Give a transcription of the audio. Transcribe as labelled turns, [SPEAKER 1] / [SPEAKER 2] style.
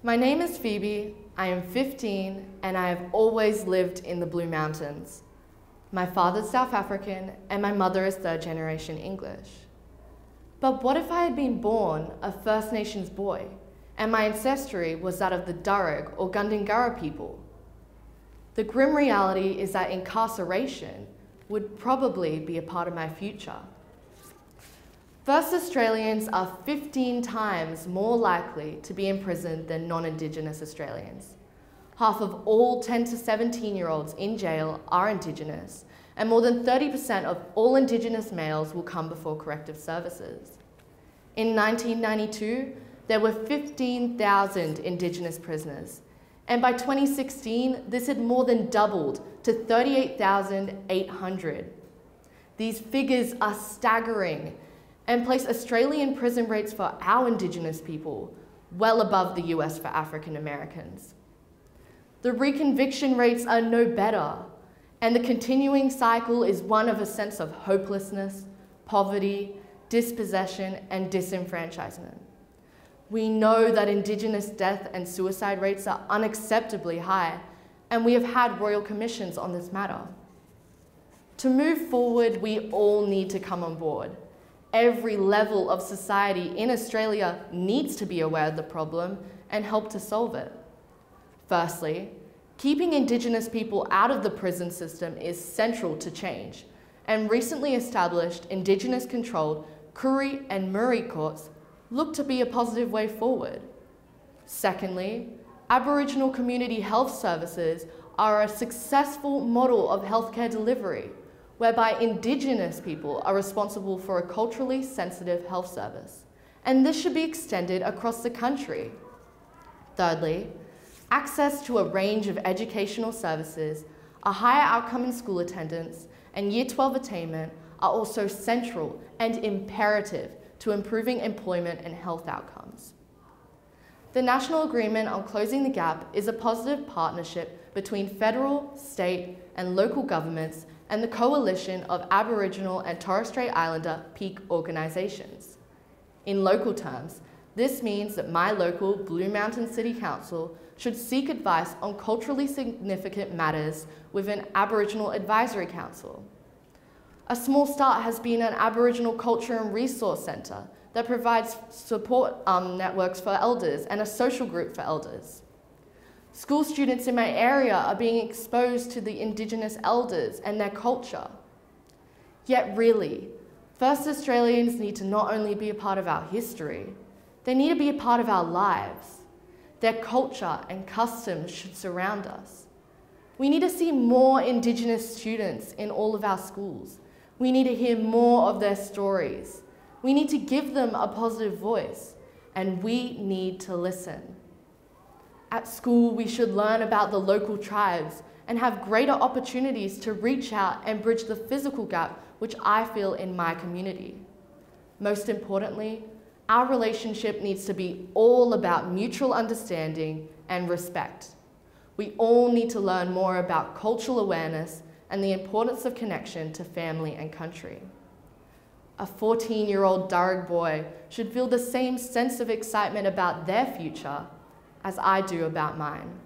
[SPEAKER 1] My name is Phoebe, I am 15, and I have always lived in the Blue Mountains. My father's South African, and my mother is third-generation English. But what if I had been born a First Nations boy, and my ancestry was that of the Darug or Gundungurra people? The grim reality is that incarceration would probably be a part of my future. First Australians are 15 times more likely to be imprisoned than non-Indigenous Australians. Half of all 10 to 17-year-olds in jail are Indigenous, and more than 30% of all Indigenous males will come before corrective services. In 1992, there were 15,000 Indigenous prisoners, and by 2016, this had more than doubled to 38,800. These figures are staggering and place Australian prison rates for our Indigenous people well above the US for African Americans. The reconviction rates are no better, and the continuing cycle is one of a sense of hopelessness, poverty, dispossession, and disenfranchisement. We know that Indigenous death and suicide rates are unacceptably high, and we have had royal commissions on this matter. To move forward, we all need to come on board. Every level of society in Australia needs to be aware of the problem and help to solve it. Firstly, keeping Indigenous people out of the prison system is central to change, and recently established Indigenous-controlled Koori and Murray courts look to be a positive way forward. Secondly, Aboriginal community health services are a successful model of healthcare delivery, whereby Indigenous people are responsible for a culturally sensitive health service, and this should be extended across the country. Thirdly, access to a range of educational services, a higher outcome in school attendance, and Year 12 attainment are also central and imperative to improving employment and health outcomes. The National Agreement on Closing the Gap is a positive partnership between federal, state, and local governments and the coalition of Aboriginal and Torres Strait Islander peak organisations. In local terms, this means that my local Blue Mountain City Council should seek advice on culturally significant matters with an Aboriginal Advisory Council. A small start has been an Aboriginal Culture and Resource Centre that provides support networks for elders and a social group for elders. School students in my area are being exposed to the Indigenous elders and their culture. Yet really, First Australians need to not only be a part of our history, they need to be a part of our lives. Their culture and customs should surround us. We need to see more Indigenous students in all of our schools. We need to hear more of their stories. We need to give them a positive voice, and we need to listen. At school, we should learn about the local tribes and have greater opportunities to reach out and bridge the physical gap which I feel in my community. Most importantly, our relationship needs to be all about mutual understanding and respect. We all need to learn more about cultural awareness and the importance of connection to family and country. A 14-year-old Darug boy should feel the same sense of excitement about their future as I do about mine.